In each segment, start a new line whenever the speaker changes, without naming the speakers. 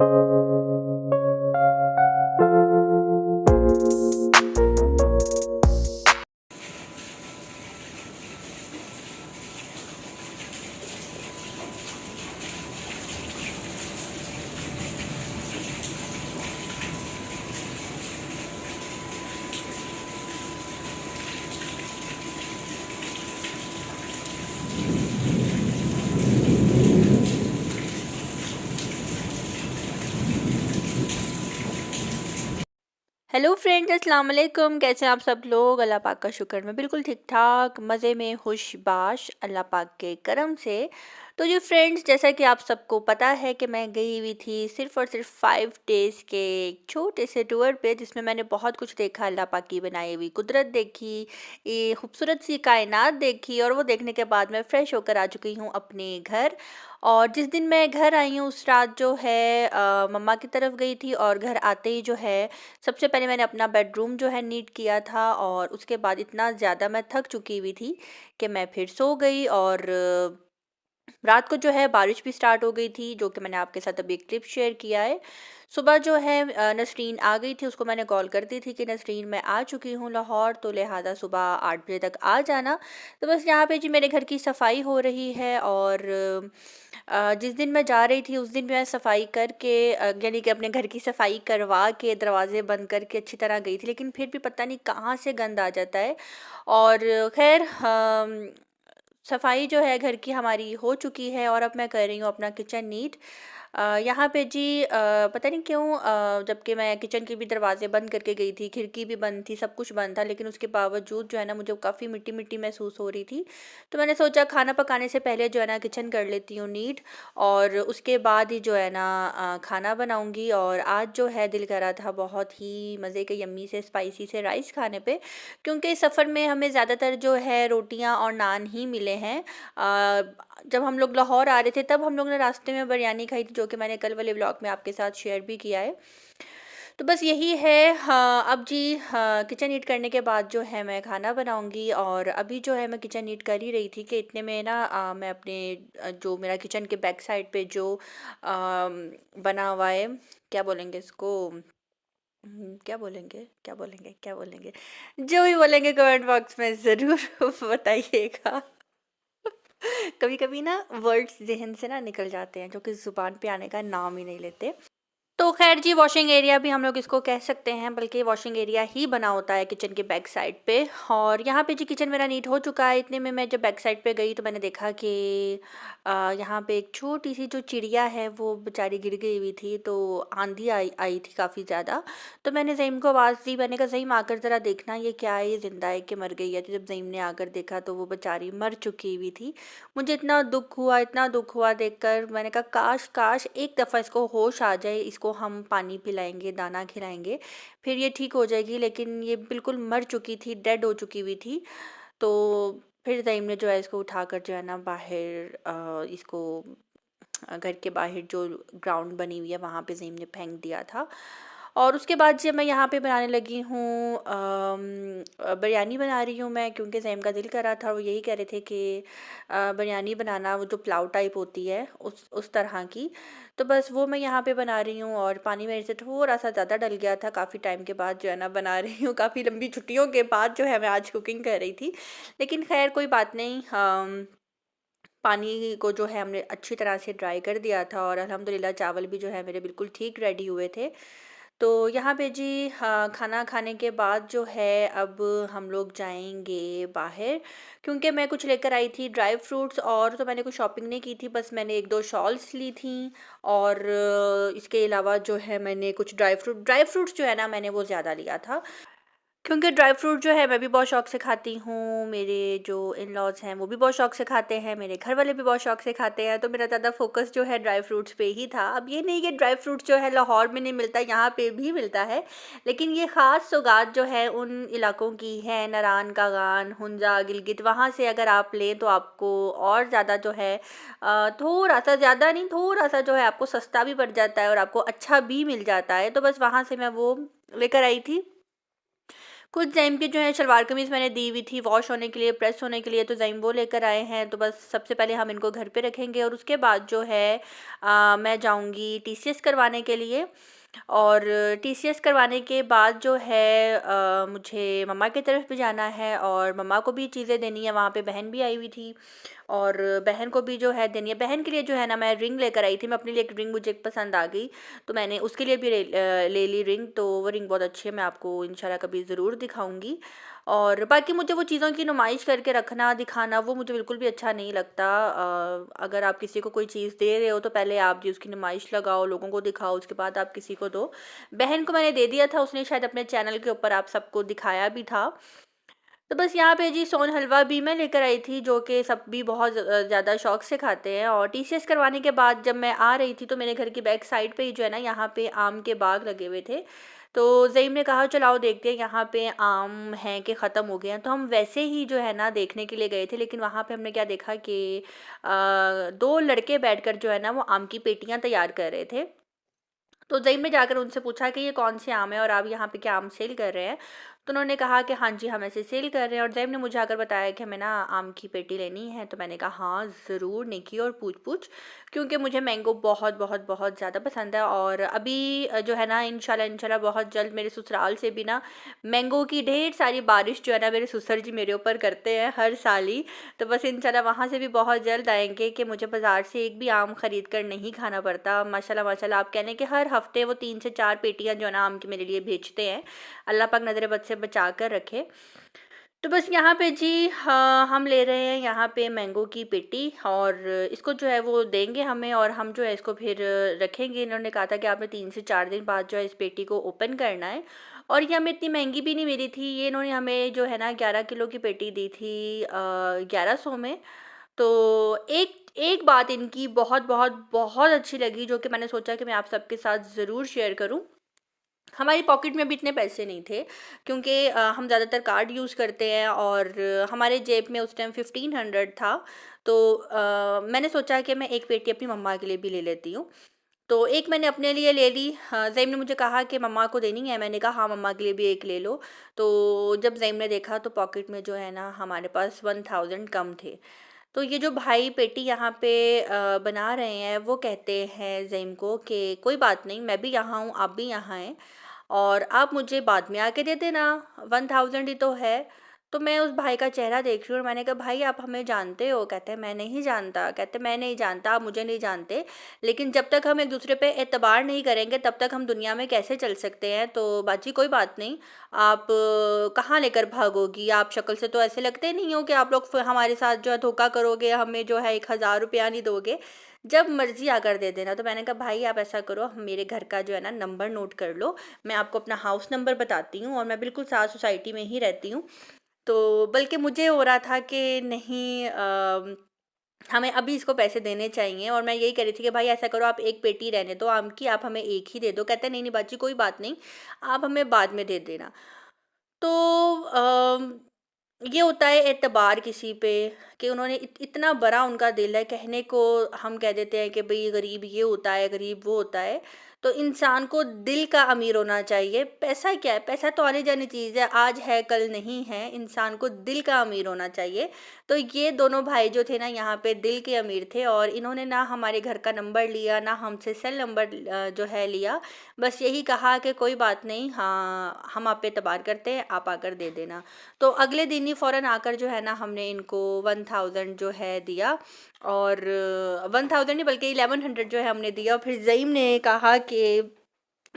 Hello friends, अस्सलाम वालेकुम। कैसे हैं आप सब लोग? अल्लाह पाक का शुक्र, मैं बिल्कुल ठीक ठाक मज़े में खुशबाश अल्लाह पाक के करम से। तो जी फ्रेंड्स, जैसा कि आप सबको पता है कि मैं गई हुई थी सिर्फ़ और सिर्फ 5 डेज़ के एक छोटे से टूर पे, जिसमें मैंने बहुत कुछ देखा। अल्लाह पाक की बनाई हुई कुदरत देखी, ये खूबसूरत सी कायनात देखी, और वो देखने के बाद मैं फ़्रेश होकर आ चुकी हूँ अपने घर। और जिस दिन मैं घर आई हूँ उस रात जो है मम्मा की तरफ गई थी, और घर आते ही जो है सबसे पहले मैंने अपना बेडरूम जो है नीट किया था। और उसके बाद इतना ज़्यादा मैं थक चुकी हुई थी कि मैं फिर सो गई। और रात को जो है बारिश भी स्टार्ट हो गई थी, जो कि मैंने आपके साथ अभी एक क्लिप शेयर किया है। सुबह जो है नसरीन आ गई थी, उसको मैंने कॉल कर दी थी कि नसरीन मैं आ चुकी हूँ लाहौर, तो लिहाजा सुबह 8 बजे तक आ जाना। तो बस यहाँ पे जी मेरे घर की सफाई हो रही है। और जिस दिन मैं जा रही थी उस दिन मैं सफाई करके यानी कि अपने घर की सफाई करवा के दरवाजे बंद करके अच्छी तरह गई थी, लेकिन फिर भी पता नहीं कहाँ से गंद आ जाता है। और खैर सफाई जो है घर की हमारी हो चुकी है, और अब मैं कर रही हूँ अपना किचन नीट। यहाँ पे जी पता नहीं क्यों जबकि मैं किचन के भी दरवाजे बंद करके गई थी, खिड़की भी बंद थी, सब कुछ बंद था, लेकिन उसके बावजूद जो है ना मुझे काफ़ी मिट्टी मिट्टी महसूस हो रही थी। तो मैंने सोचा खाना पकाने से पहले जो है ना किचन कर लेती हूँ नीट, और उसके बाद ही जो है ना खाना बनाऊँगी। और आज जो है दिल कर रहा था बहुत ही मज़े के यम्मी से स्पाइसी से राइस खाने पे, क्योंकि सफ़र में हमें ज़्यादातर जो है रोटियां और नान ही मिले हैं। जब हम लोग लाहौर आ रहे थे तब हम लोग ने रास्ते में बिरयानी खाई थी, जो कि मैंने कल वाले व्लॉग में आपके साथ शेयर भी किया है। तो बस यही है। हाँ, अब जी हाँ, किचन ईट करने के बाद जो है मैं खाना बनाऊंगी। और अभी जो है मैं किचन ईट कर ही रही थी कि इतने में ना मैं अपने जो मेरा किचन के बैक साइड पे जो बना हुआ है, क्या बोलेंगे इसको, क्या बोलेंगे, क्या बोलेंगे, क्या बोलेंगे, जो भी बोलेंगे कमेंट बॉक्स में ज़रूर बताइएगा। कभी कभी ना वर्ड्स जहन से ना निकल जाते हैं, जो कि ज़ुबान पे आने का नाम ही नहीं लेते। तो खैर जी, वॉशिंग एरिया भी हम लोग इसको कह सकते हैं, बल्कि वॉशिंग एरिया ही बना होता है किचन के बैक साइड पे। और यहाँ पे जी किचन मेरा नीट हो चुका है। इतने में मैं जब बैक साइड पे गई तो मैंने देखा कि यहाँ पे एक छोटी सी जो चिड़िया है वो बेचारी गिर गई हुई थी। तो आंधी आई आई थी काफ़ी ज़्यादा। तो मैंने ज़ईम को आवाज़ दी, मैंने कहा ज़ईम आकर ज़रा देखना ये क्या है, ये ज़िंदा है कि मर गई है। तो जब ज़ईम ने आकर देखा तो वो बेचारी मर चुकी हुई थी। मुझे इतना दुख हुआ, इतना दुख हुआ देखकर। मैंने कहा काश काश एक दफ़ा इसको होश आ जाए, इसको हम पानी पिलाएंगे, दाना खिलाएंगे, फिर ये ठीक हो जाएगी। लेकिन ये बिल्कुल मर चुकी थी, डेड हो चुकी हुई थी। तो फिर ज़ईम ने जो है इसको उठाकर जो है ना बाहर इसको घर के बाहर जो ग्राउंड बनी हुई है वहाँ पे ज़ईम ने फेंक दिया था। और उसके बाद जब मैं यहाँ पे बनाने लगी हूँ बिरयानी बना रही हूँ मैं, क्योंकि ज़ैम का दिल कर रहा था। वो यही कह रहे थे कि बिरयानी बनाना, वो जो पुलाव टाइप होती है उस तरह की। तो बस वो मैं यहाँ पे बना रही हूँ। और पानी मेरे से थोड़ा सा ज़्यादा डल गया था, काफ़ी टाइम के बाद जो है ना बना रही हूँ, काफ़ी लंबी छुट्टियों के बाद जो है मैं आज कुकिंग कर रही थी। लेकिन खैर कोई बात नहीं। पानी को जो है हमने अच्छी तरह से ड्राई कर दिया था, और अल्हम्दुलिल्लाह चावल भी जो है मेरे बिल्कुल ठीक रेडी हुए थे। तो यहाँ पे जी हाँ, खाना खाने के बाद जो है अब हम लोग जाएंगे बाहर, क्योंकि मैं कुछ लेकर आई थी ड्राई फ्रूट्स। और तो मैंने कुछ शॉपिंग नहीं की थी, बस मैंने एक दो शॉल्स ली थी। और इसके अलावा जो है मैंने कुछ ड्राई फ्रूट्स जो है ना मैंने वो ज़्यादा लिया था, क्योंकि ड्राई फ्रूट जो है मैं भी बहुत शौक से खाती हूँ, मेरे जो इन लॉज़ हैं वो भी बहुत शौक से खाते हैं, मेरे घर वाले भी बहुत शौक से खाते हैं। तो मेरा ज़्यादा फोकस जो है ड्राई फ्रूट्स पे ही था। अब ये नहीं कि ड्राई फ्रूट्स जो है लाहौर में नहीं मिलता, यहाँ पे भी मिलता है, लेकिन ये ख़ास सौगात जो है उन इलाकों की है, नारान कागान, हुंजा, गिलगित, वहाँ से अगर आप लें तो आपको और ज़्यादा जो है थोड़ा सा, ज़्यादा नहीं, थोड़ा सा जो है आपको सस्ता भी पड़ जाता है और आपको अच्छा भी मिल जाता है। तो बस वहाँ से मैं वो लेकर आई थी। कुछ ज़ैम की जो है शलवार कमीज़ मैंने दी हुई थी वॉश होने के लिए, प्रेस होने के लिए, तो ज़ैम वो लेकर आए हैं। तो बस सबसे पहले हम इनको घर पे रखेंगे और उसके बाद जो है मैं जाऊँगी टीसीएस करवाने के लिए। और टीसीएस करवाने के बाद जो है मुझे मम्मा की तरफ भी जाना है और मम्मा को भी चीज़ें देनी है, वहाँ पे बहन भी आई हुई थी और बहन को भी जो है देनी है। बहन के लिए जो है ना मैं रिंग लेकर आई थी, मैं अपने लिए एक रिंग मुझे पसंद आ गई, तो मैंने उसके लिए भी ले ली रिंग। तो वो रिंग बहुत अच्छी है, मैं आपको इंशाल्लाह कभी ज़रूर दिखाऊँगी। और बाकी मुझे वो चीज़ों की नुमाइश करके रखना, दिखाना वो मुझे बिल्कुल भी अच्छा नहीं लगता। अगर आप किसी को कोई चीज़ दे रहे हो तो पहले आप जी उसकी नुमाइश लगाओ, लोगों को दिखाओ, उसके बाद आप किसी को दो। बहन को मैंने दे दिया था, उसने शायद अपने चैनल के ऊपर आप सबको दिखाया भी था। तो बस यहाँ पे जी सोन हलवा भी मैं लेकर आई थी, जो कि सब भी बहुत ज़्यादा शौक से खाते हैं। और टीसीएस करवाने के बाद जब मैं आ रही थी तो मेरे घर की बैक साइड पे ही जो है ना यहाँ पे आम के बाग लगे हुए थे। तो ज़ईम ने कहा चलो आओ देखते हैं यहाँ पे आम हैं कि ख़त्म हो गए हैं। तो हम वैसे ही जो है ना देखने के लिए गए थे, लेकिन वहाँ पे हमने क्या देखा कि 2 लड़के बैठकर जो है ना वो आम की पेटियाँ तैयार कर रहे थे। तो ज़ईम ने जाकर उनसे पूछा कि ये कौन से आम है और आप यहाँ पे क्या आम सेल कर रहे हैं? तो उन्होंने कहा कि हाँ जी, हम ऐसे सेल कर रहे हैं। और ज़ईम ने मुझे आकर बताया कि हमें ना आम की पेटी लेनी है। तो मैंने कहा हाँ ज़रूर निकी और पूछ-पूछ, क्योंकि मुझे मैंगो बहुत बहुत बहुत ज़्यादा पसंद है। और अभी जो है ना इंशाल्लाह इंशाल्लाह बहुत जल्द मेरे ससुराल से भी ना मैंगो की ढेर सारी बारिश जो है ना मेरे ससुर जी मेरे ऊपर करते हैं हर साल ही। तो बस इंशाल्लाह वहाँ से भी बहुत जल्द आएँगे कि मुझे बाज़ार से एक भी आम ख़रीद कर नहीं खाना पड़ता। माशाल्लाह माशाल्लाह आप कह लें कि हर हफ़्ते वो 3 से 4 पेटियाँ जो है ना आम की मेरे लिए भेजते हैं। अल्लाह पाक नज़र बद से बचा कर रखे। तो बस यहाँ पे जी हाँ, हम ले रहे हैं यहाँ पे मैंगो की पेटी और इसको जो है वो देंगे हमें और हम जो है इसको फिर रखेंगे। इन्होंने कहा था कि आपने 3 से 4 दिन बाद जो है इस पेटी को ओपन करना है। और ये हमें इतनी महंगी भी नहीं मिली थी, ये इन्होंने हमें जो है ना 11 किलो की पेटी दी थी 1100 में। तो एक एक बात इनकी बहुत बहुत बहुत अच्छी लगी, जो कि मैंने सोचा कि मैं आप सबके साथ ज़रूर शेयर करूँ। हमारी पॉकेट में भी इतने पैसे नहीं थे, क्योंकि हम ज़्यादातर कार्ड यूज़ करते हैं और हमारे जेब में उस टाइम 1500 था। तो मैंने सोचा कि मैं एक पेटी अपनी मम्मा के लिए भी ले लेती हूँ। तो एक मैंने अपने लिए ले ली। ज़ईम ने मुझे कहा कि मम्मा को देनी है, मैंने कहा हाँ मम्मा के लिए भी एक ले लो। तो जब ज़ईम ने देखा तो पॉकेट में जो है ना हमारे पास 1000 कम थे। तो ये जो भाई पेटी यहाँ पे बना रहे हैं वो कहते हैं ज़ईम को कि कोई बात नहीं, मैं भी यहाँ हूँ, आप भी यहाँ हैं और आप मुझे बाद में आके दे देना, 1000 ही तो है। तो मैं उस भाई का चेहरा देख रही हूँ और मैंने कहा भाई आप हमें जानते हो? कहते हैं मैं नहीं जानता। कहते मैं नहीं जानता, आप मुझे नहीं जानते, लेकिन जब तक हम एक दूसरे पे एतबार नहीं करेंगे तब तक हम दुनिया में कैसे चल सकते हैं? तो बाजी कोई बात नहीं, आप कहाँ लेकर भागोगी? आप शक्ल से तो ऐसे लगते नहीं हो कि आप लोग हमारे साथ जो है धोखा करोगे, हमें जो है 1000 रुपया नहीं दोगे, जब मर्जी आकर दे देना। तो मैंने कहा भाई आप ऐसा करो, मेरे घर का जो है ना नंबर नोट कर लो, मैं आपको अपना हाउस नंबर बताती हूँ और मैं बिल्कुल साथ सोसाइटी में ही रहती हूँ। तो बल्कि मुझे हो रहा था कि नहीं हमें अभी इसको पैसे देने चाहिए और मैं यही कह रही थी कि भाई ऐसा करो, आप एक पेटी रहने दो आम की, आप हमें एक ही दे दो। कहते नहीं नहीं बाजी कोई बात नहीं, आप हमें बाद में दे देना। तो ये होता है एतबार किसी पे, कि उन्होंने इतना बड़ा उनका दिल है, कहने को हम कह देते हैं कि भाई गरीब ये होता है, गरीब वो होता है। तो इंसान को दिल का अमीर होना चाहिए। पैसा क्या है, पैसा तो आने जाने चीज़ है, आज है कल नहीं है, इंसान को दिल का अमीर होना चाहिए। तो ये दोनों भाई जो थे ना यहाँ पे दिल के अमीर थे और इन्होंने ना हमारे घर का नंबर लिया, ना हमसे सेल नंबर जो है लिया, बस यही कहा कि कोई बात नहीं, हाँ हम आप पे एतबार करते हैं, आप आकर दे देना। तो अगले दिन ही फ़ौरन आकर जो है ना हमने इनको 1000 जो है दिया और 1000 नहीं बल्कि 1100 जो है हमने दिया। और फिर ज़ईम ने कहा कि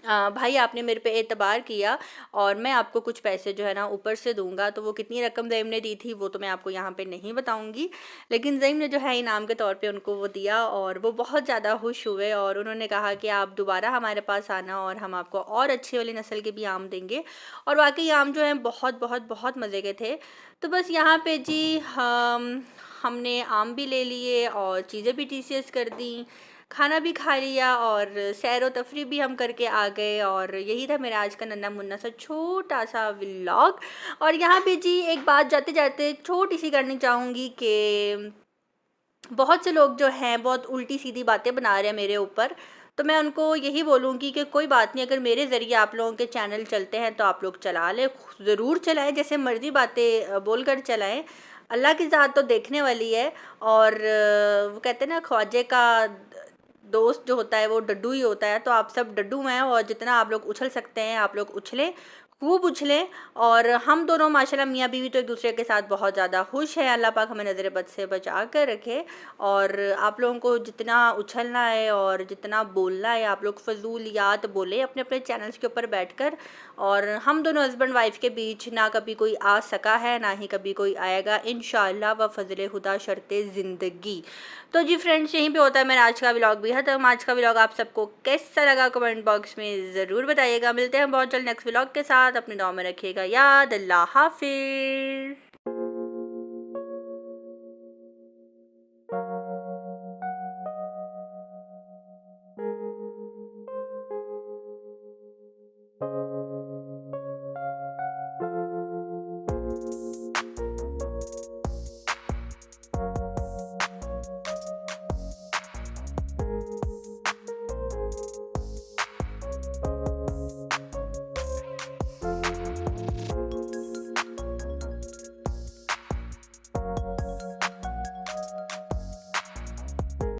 भाई आपने मेरे पे एतबार किया और मैं आपको कुछ पैसे जो है ना ऊपर से दूंगा। तो वो कितनी रकम ज़ईम ने दी थी वो तो मैं आपको यहाँ पे नहीं बताऊंगी, लेकिन ज़ईम ने जो है इनाम के तौर पे उनको वो दिया और वो बहुत ज़्यादा खुश हुए और उन्होंने कहा कि आप दोबारा हमारे पास आना और हम आपको और अच्छी वाली नस्ल के भी आम देंगे। और वाकई आम जो है बहुत बहुत बहुत मज़े के थे। तो बस यहाँ पे जी हमने आम भी ले लिए और चीज़ें भी टीसीएस कर दी, खाना भी खा लिया और सैर व तफरी भी हम करके आ गए। और यही था मेरा आज का नन्हा मुन्ना सा छोटा सा व्लॉग। और यहाँ पे जी एक बात जाते जाते छोटी सी करनी चाहूँगी कि बहुत से लोग जो हैं बहुत उल्टी सीधी बातें बना रहे हैं मेरे ऊपर। तो मैं उनको यही बोलूँगी कि कोई बात नहीं, अगर मेरे ज़रिए आप लोगों के चैनल चलते हैं तो आप लोग चला लें, ज़रूर चलाएँ, जैसे मर्ज़ी बातें बोलकर चलाएँ। अल्लाह की ज़ात तो देखने वाली है। और वो कहते हैं ना, ख्वाजे का दोस्त जो होता है वो डड्डू ही होता है। तो आप सब डड्डू हैं और जितना आप लोग उछल सकते हैं आप लोग उछलें, खूब उछलें। और हम दोनों माशाल्लाह मियाँ बीवी तो एक दूसरे के साथ बहुत ज़्यादा खुश हैं। अल्लाह पाक हमें नज़र बद से बचा कर रखे। और आप लोगों को जितना उछलना है और जितना बोलना है आप लोग फ़ज़ूलियात बोलें अपने अपने चैनल्स के ऊपर बैठकर। और हम दोनों हस्बैंड वाइफ के बीच ना कभी कोई आ सका है ना ही कभी कोई आएगा, इंशाअल्लाह व फ़ज़ल खुदा शर्ते ज़िंदगी। तो जी फ्रेंड्स, यहीं पे होता है मेरा आज का व्लॉग भी ख़त्म। आज का व्लॉग आप सबको कैसा लगा कमेंट बॉक्स में ज़रूर बताइएगा। मिलते हैं बहुत जल्द नेक्स्ट व्लॉग के साथ। अपनी दुआ में रखिएगा याद। अल्लाह हाफ़िज़।